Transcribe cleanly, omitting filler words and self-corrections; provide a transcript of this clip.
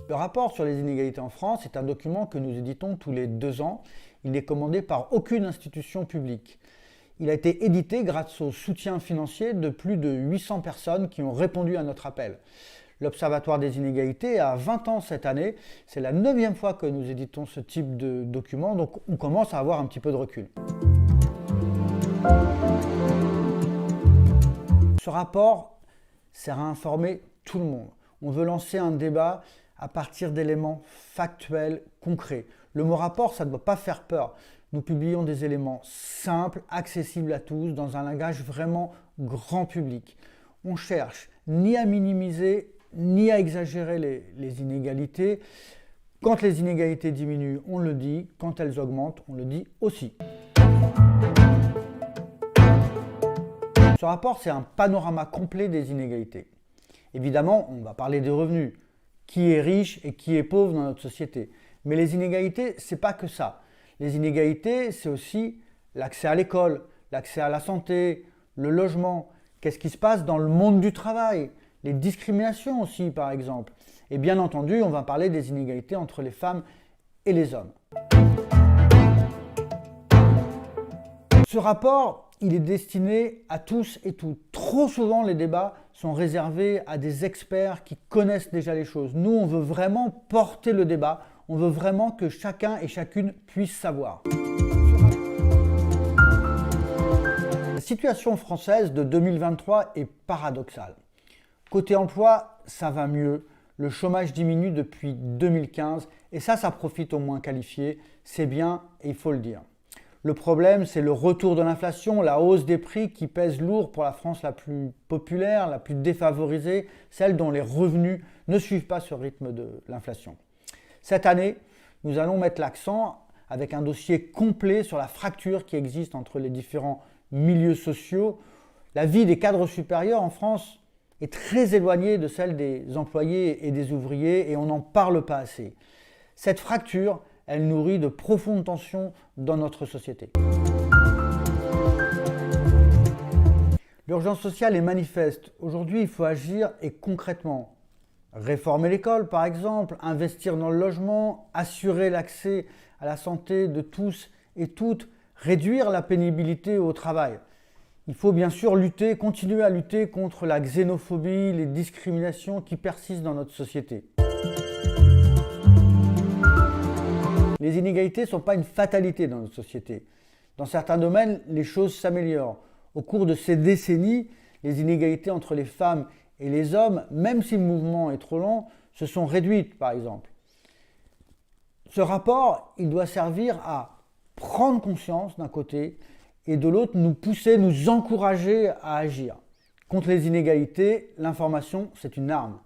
Le rapport sur les inégalités en France est un document que nous éditons tous les 2 ans. Il n'est commandé par aucune institution publique. Il a été édité grâce au soutien financier de plus de 800 personnes qui ont répondu à notre appel. L'Observatoire des inégalités a 20 ans cette année. C'est la 9e fois que nous éditons ce type de document, donc on commence à avoir un petit peu de recul. Ce rapport sert à informer tout le monde. On veut lancer un débat à partir d'éléments factuels, concrets. Le mot rapport, ça ne doit pas faire peur. Nous publions des éléments simples, accessibles à tous, dans un langage vraiment grand public. On cherche ni à minimiser, ni à exagérer les inégalités. Quand les inégalités diminuent, on le dit. Quand elles augmentent, on le dit aussi. Ce rapport, c'est un panorama complet des inégalités. Évidemment, on va parler des revenus. Qui est riche et qui est pauvre dans notre société. Mais les inégalités, ce n'est pas que ça. Les inégalités, c'est aussi l'accès à l'école, l'accès à la santé, le logement. Qu'est-ce qui se passe dans le monde du travail? Les discriminations aussi, par exemple. Et bien entendu, on va parler des inégalités entre les femmes et les hommes. Ce rapport, il est destiné à tous et toutes. Trop souvent, les débats sont réservés à des experts qui connaissent déjà les choses. Nous, on veut vraiment porter le débat. On veut vraiment que chacun et chacune puisse savoir. La situation française de 2023 est paradoxale. Côté emploi, ça va mieux. Le chômage diminue depuis 2015 et ça profite aux moins qualifiés. C'est bien et il faut le dire. Le problème, c'est le retour de l'inflation, la hausse des prix qui pèse lourd pour la France la plus populaire, la plus défavorisée, celle dont les revenus ne suivent pas ce rythme de l'inflation. Cette année, nous allons mettre l'accent avec un dossier complet sur la fracture qui existe entre les différents milieux sociaux. La vie des cadres supérieurs en France est très éloignée de celle des employés et des ouvriers et on n'en parle pas assez. Cette fracture, elle nourrit de profondes tensions dans notre société. L'urgence sociale est manifeste. Aujourd'hui, il faut agir et concrètement. Réformer l'école, par exemple, investir dans le logement, assurer l'accès à la santé de tous et toutes, réduire la pénibilité au travail. Il faut bien sûr continuer à lutter contre la xénophobie, les discriminations qui persistent dans notre société. Les inégalités ne sont pas une fatalité dans notre société. Dans certains domaines, les choses s'améliorent. Au cours de ces décennies, les inégalités entre les femmes et les hommes, même si le mouvement est trop lent, se sont réduites, par exemple. Ce rapport, il doit servir à prendre conscience d'un côté et de l'autre, nous pousser, nous encourager à agir. Contre les inégalités, l'information, c'est une arme.